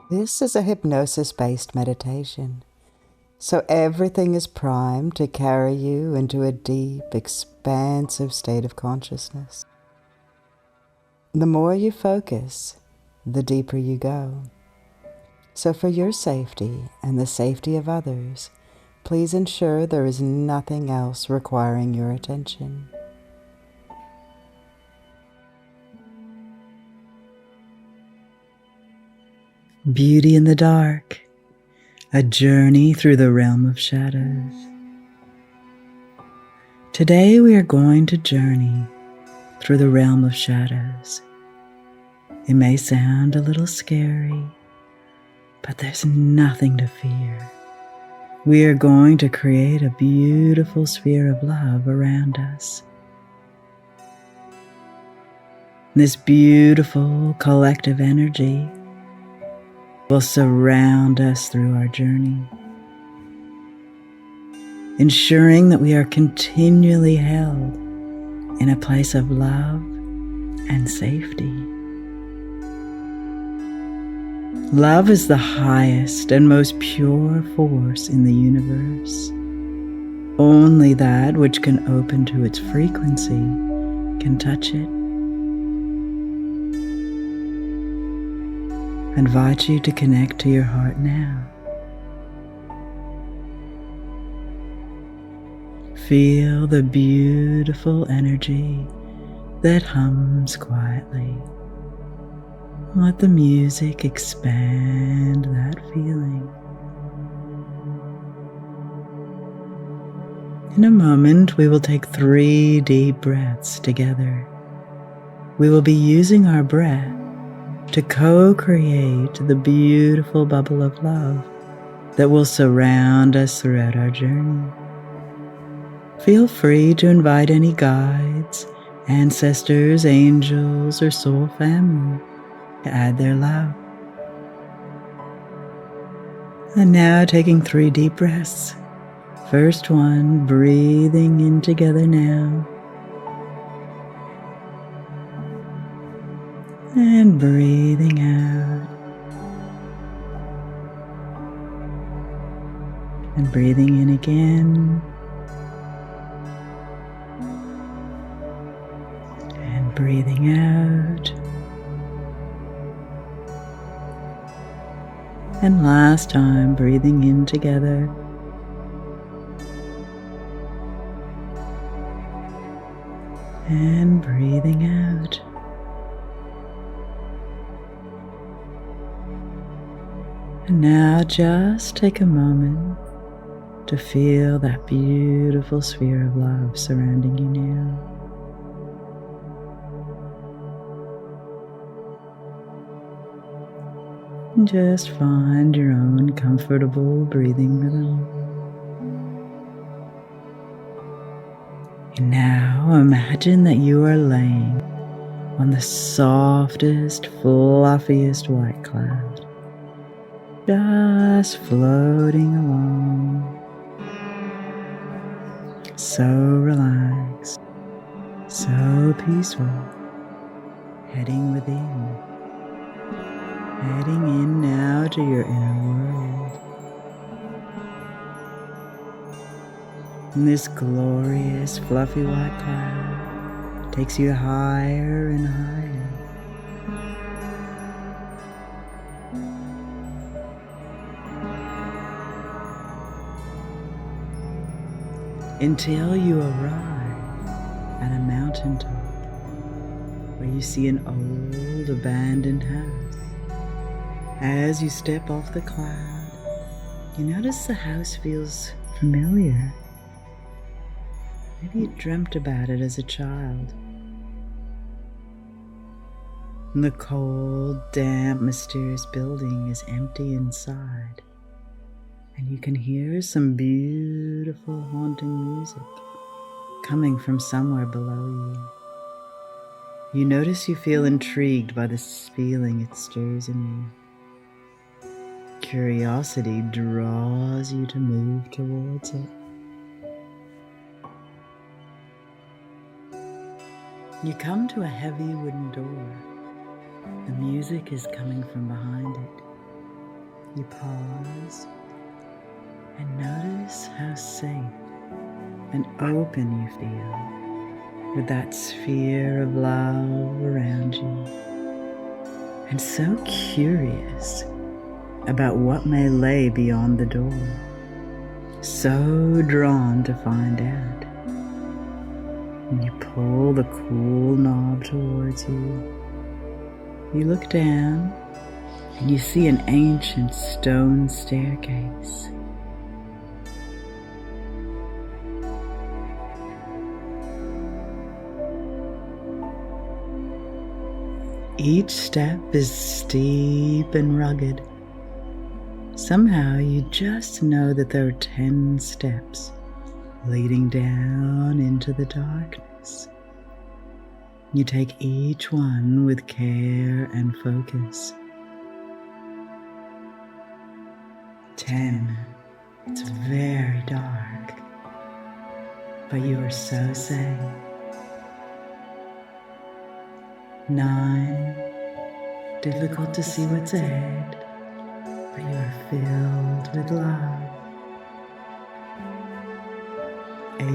This is a hypnosis-based meditation, so everything is primed to carry you into a deep, expansive state of consciousness. The more you focus, the deeper you go. So for your safety and the safety of others, please ensure there is nothing else requiring your attention. Beauty in the Dark, a journey through the realm of shadows. Today we are going to journey through the realm of shadows. It may sound a little scary, but there's nothing to fear. We are going to create a beautiful sphere of love around us. This beautiful collective energy will surround us through our journey, ensuring that we are continually held in a place of love and safety. Love is the highest and most pure force in the universe. Only that which can open to its frequency can touch it. I invite you to connect to your heart now. Feel the beautiful energy that hums quietly. Let the music expand that feeling. In a moment, we will take 3 deep breaths together. We will be using our breath to co-create the beautiful bubble of love that will surround us throughout our journey. Feel free to invite any guides, ancestors, angels, or soul family to add their love. And now taking 3 deep breaths. First one, breathing in together now. And breathing out. And breathing in again. And breathing out. And last time, breathing in together. And breathing out. And now just take a moment to feel that beautiful sphere of love surrounding you now. And just find your own comfortable breathing rhythm. And now imagine that you are laying on the softest, fluffiest white cloud, just floating along, so relaxed, so peaceful, heading within, heading in now to your inner world. And this glorious fluffy white cloud takes you higher and higher. Until you arrive at a mountaintop where you see an old abandoned house. As you step off the cloud, you notice the house feels familiar. Maybe you dreamt about it as a child. And the cold, damp, mysterious building is empty inside. And you can hear some beautiful haunting music coming from somewhere below you. You notice you feel intrigued by this feeling it stirs in you. Curiosity draws you to move towards it. You come to a heavy wooden door. The music is coming from behind it. You pause and notice how safe and open you feel with that sphere of love around you, and so curious about what may lay beyond the door, so drawn to find out. And you pull the cool knob towards you. You look down and you see an ancient stone staircase. Each step is steep and rugged. Somehow you just know that there are 10 steps leading down into the darkness. You take each one with care and focus. 10. It's very dark, but you are so safe. 9. Difficult to see what's ahead, but you are filled with love. 8.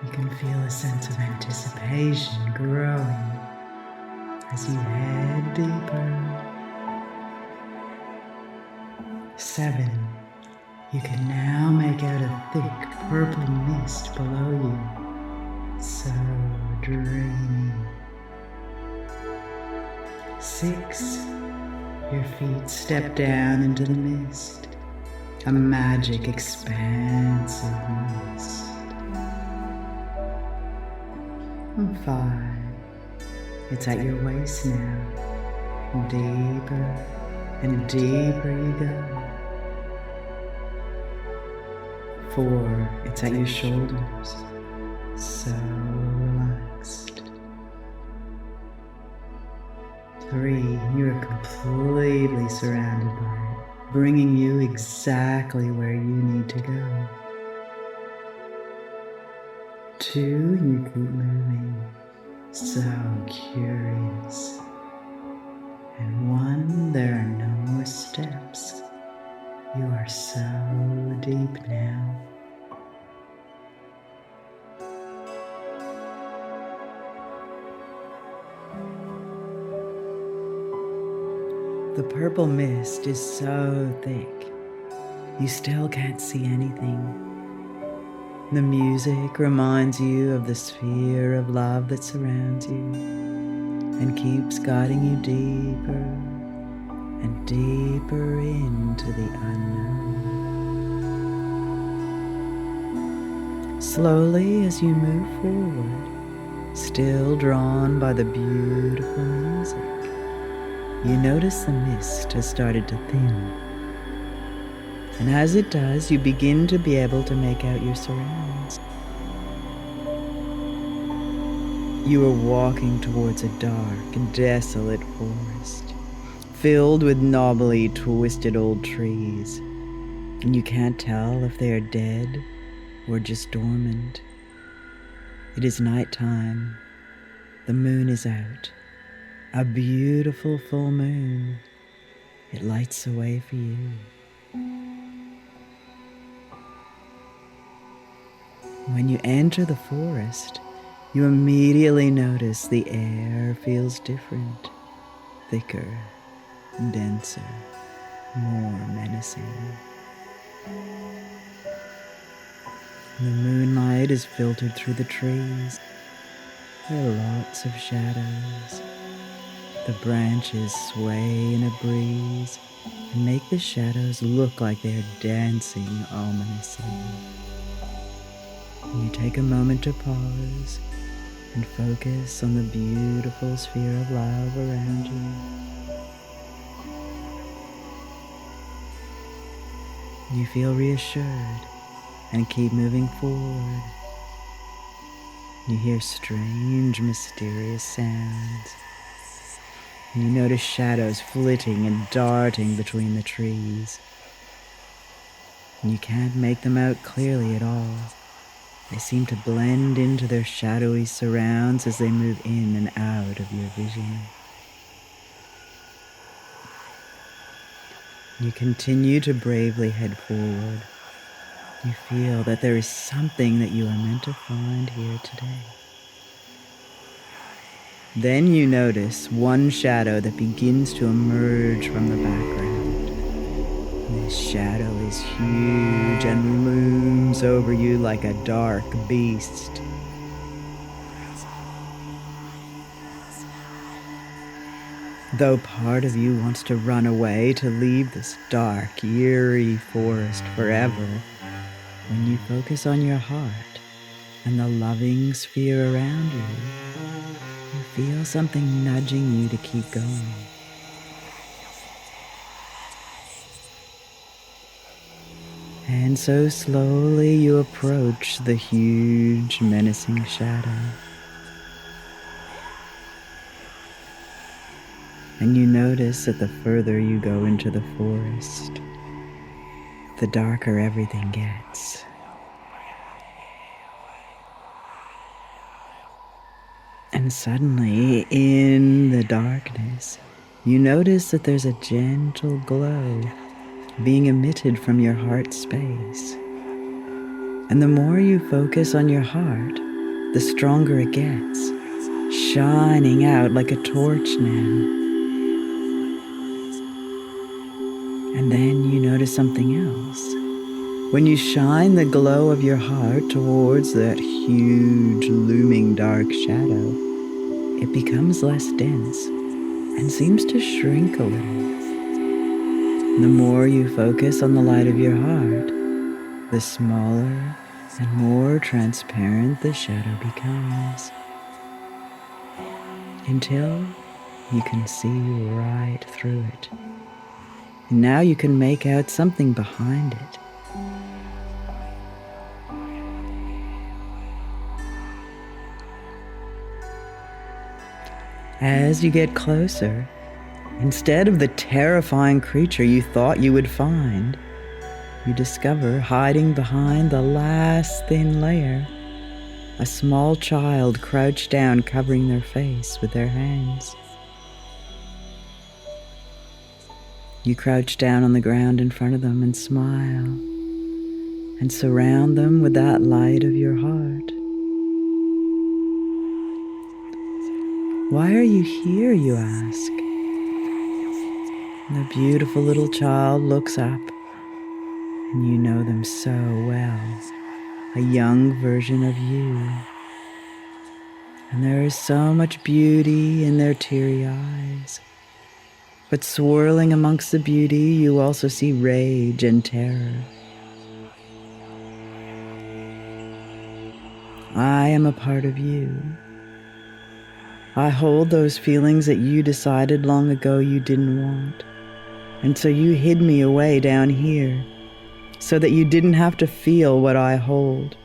You can feel a sense of anticipation growing as you head deeper. 7. You can now make out a thick purple mist below you, so dreamy. 6. Your feet step down into the mist, a magic expansive mist. 5. It's at your waist now. Deeper and deeper you go. 4. It's at your shoulders. So relaxed. 3. You are completely surrounded by it, bringing you exactly where you need to go. 2. You keep moving, so curious. And 1. There are no more steps. You are so deep now. The purple mist is so thick, you still can't see anything. The music reminds you of the sphere of love that surrounds you and keeps guiding you deeper and deeper into the unknown. Slowly as you move forward, still drawn by the beautiful music, you notice the mist has started to thin. And as it does, you begin to be able to make out your surroundings. You are walking towards a dark and desolate forest, filled with knobbly, twisted old trees, and you can't tell if they are dead or just dormant. It is nighttime. The moon is out. A beautiful full moon. It lights the way for you. When you enter the forest, you immediately notice the air feels different, thicker, denser, more menacing. The moonlight is filtered through the trees. There are lots of shadows. The branches sway in a breeze and make the shadows look like they are dancing ominously. And you take a moment to pause and focus on the beautiful sphere of love around you. You feel reassured and keep moving forward. You hear strange, mysterious sounds. And you notice shadows flitting and darting between the trees. And you can't make them out clearly at all. They seem to blend into their shadowy surrounds as they move in and out of your vision. You continue to bravely head forward. You feel that there is something that you are meant to find here today. Then you notice one shadow that begins to emerge from the background. This shadow is huge and looms over you like a dark beast. Though part of you wants to run away to leave this dark, eerie forest forever, when you focus on your heart and the loving sphere around you, you feel something nudging you to keep going. And so slowly you approach the huge, menacing shadow. And you notice that the further you go into the forest, the darker everything gets. And suddenly, in the darkness, you notice that there's a gentle glow being emitted from your heart space. And the more you focus on your heart, the stronger it gets, shining out like a torch now. And then you notice something else. When you shine the glow of your heart towards that huge, looming dark shadow, it becomes less dense and seems to shrink a little. The more you focus on the light of your heart, the smaller and more transparent the shadow becomes, until you can see right through it. And now you can make out something behind it. As you get closer, instead of the terrifying creature you thought you would find, you discover hiding behind the last thin layer, a small child crouched down, covering their face with their hands. You crouch down on the ground in front of them and smile, and surround them with that light of your heart. Why are you here, you ask? The beautiful little child looks up, and you know them so well, a young version of you. And there is so much beauty in their teary eyes. But swirling amongst the beauty, you also see rage and terror. I am a part of you. I hold those feelings that you decided long ago you didn't want. And so you hid me away down here, so that you didn't have to feel what I hold.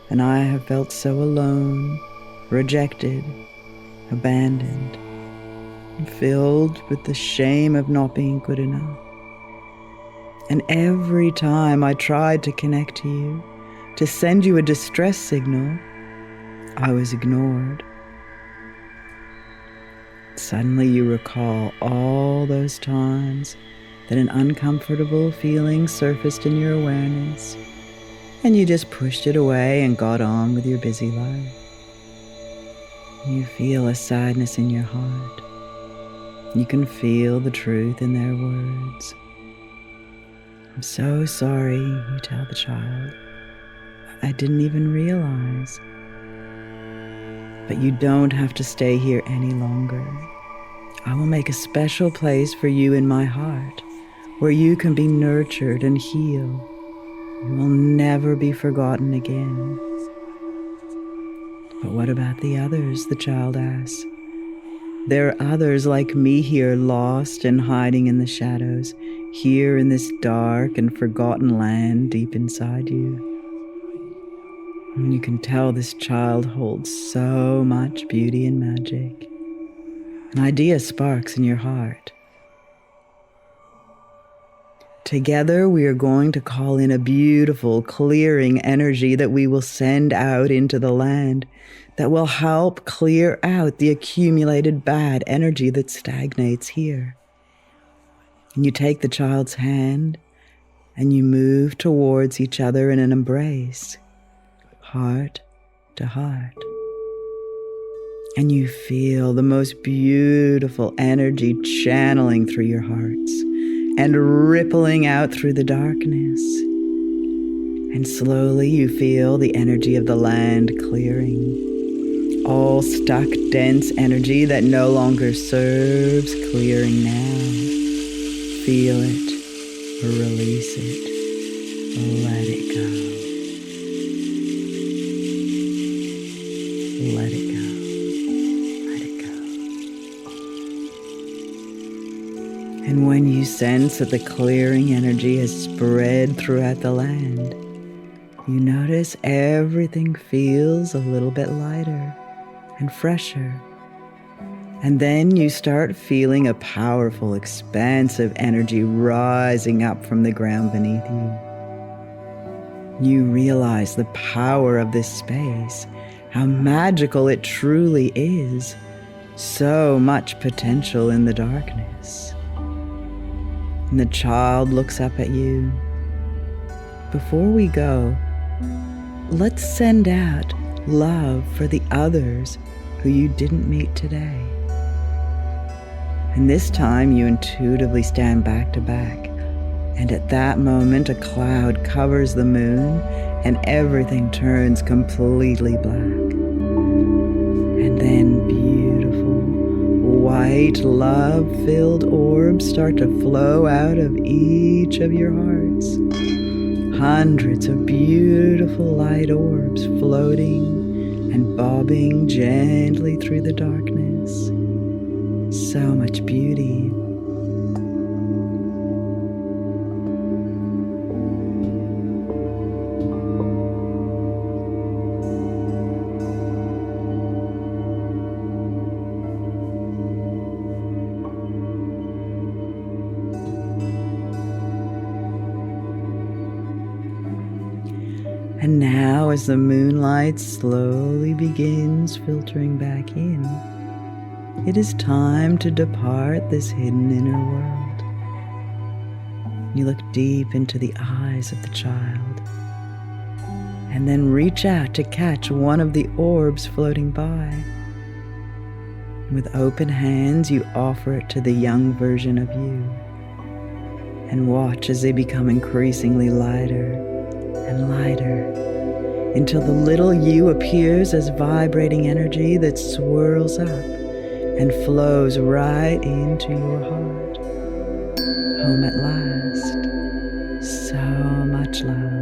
And I have felt so alone, rejected, abandoned, filled with the shame of not being good enough. And every time I tried to connect to you, to send you a distress signal, I was ignored. Suddenly you recall all those times that an uncomfortable feeling surfaced in your awareness, and you just pushed it away and got on with your busy life. You feel a sadness in your heart. You can feel the truth in their words. I'm so sorry, you tell the child. I didn't even realize. But you don't have to stay here any longer. I will make a special place for you in my heart, where you can be nurtured and healed. You will never be forgotten again. But what about the others? The child asks. There are others like me here, lost and hiding in the shadows, here in this dark and forgotten land deep inside you. And you can tell this child holds so much beauty and magic. An idea sparks in your heart. Together, we are going to call in a beautiful, clearing energy that we will send out into the land that will help clear out the accumulated bad energy that stagnates here. And you take the child's hand and you move towards each other in an embrace, heart to heart. And you feel the most beautiful energy channeling through your hearts and rippling out through the darkness. And slowly you feel the energy of the land clearing. All stuck, dense energy that no longer serves clearing now. Feel it, release it, let it go. Let it go. Let it go. And when you sense that the clearing energy has spread throughout the land, you notice everything feels a little bit lighter and fresher. And then you start feeling a powerful, expansive energy rising up from the ground beneath you. You realize the power of this space, how magical it truly is. So much potential in the darkness. And the child looks up at you. Before we go, let's send out love for the others who you didn't meet today. And this time you intuitively stand back to back. And at that moment, a cloud covers the moon and everything turns completely black. And then beautiful, white, love-filled orbs start to flow out of each of your hearts. Hundreds of beautiful light orbs floating and bobbing gently through the darkness. So much beauty. And now, as the moonlight slowly begins filtering back in, it is time to depart this hidden inner world. You look deep into the eyes of the child, and then reach out to catch one of the orbs floating by. With open hands, you offer it to the young version of you, and watch as they become increasingly lighter and lighter, until the little you appears as vibrating energy that swirls up and flows right into your heart. Home at last. So much love.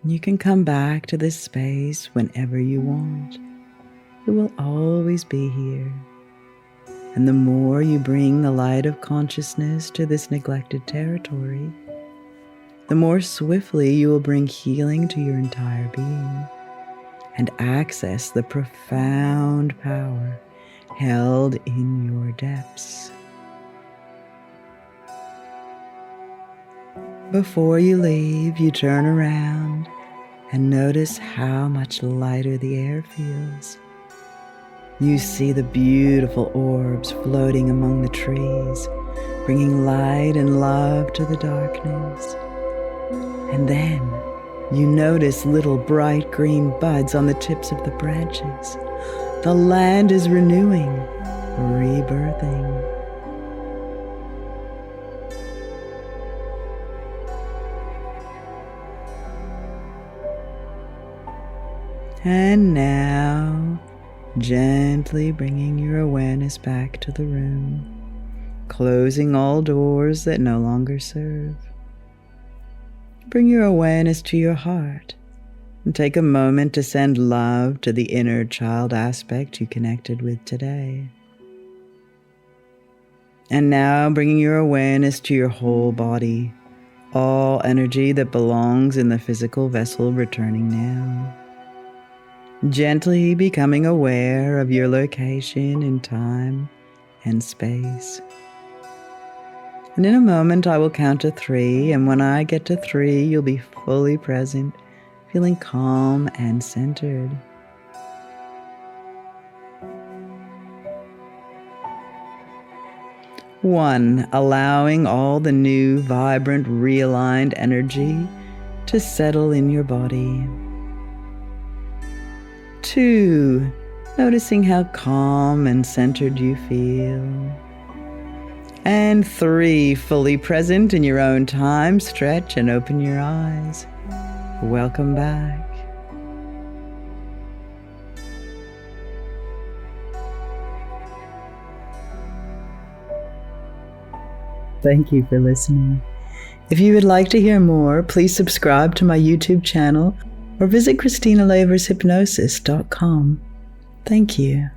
You can come back to this space whenever you want. It will always be here. And the more you bring the light of consciousness to this neglected territory, the more swiftly you will bring healing to your entire being and access the profound power held in your depths. Before you leave, you turn around and notice how much lighter the air feels. You see the beautiful orbs floating among the trees, bringing light and love to the darkness. And then you notice little bright green buds on the tips of the branches. The land is renewing, rebirthing. And now, gently bringing your awareness back to the room, closing all doors that no longer serve. Bring your awareness to your heart and take a moment to send love to the inner child aspect you connected with today. And now, bringing your awareness to your whole body, all energy that belongs in the physical vessel returning now. Gently becoming aware of your location in time and space. And in a moment, I will count to 3, and when I get to 3, you'll be fully present, feeling calm and centered. 1, allowing all the new, vibrant, realigned energy to settle in your body. 2, noticing how calm and centered you feel. And 3, fully present in your own time, stretch and open your eyes. Welcome back. Thank you for listening. If you would like to hear more, please subscribe to my YouTube channel or visit ChristinaLaversHypnosis.com. Thank you.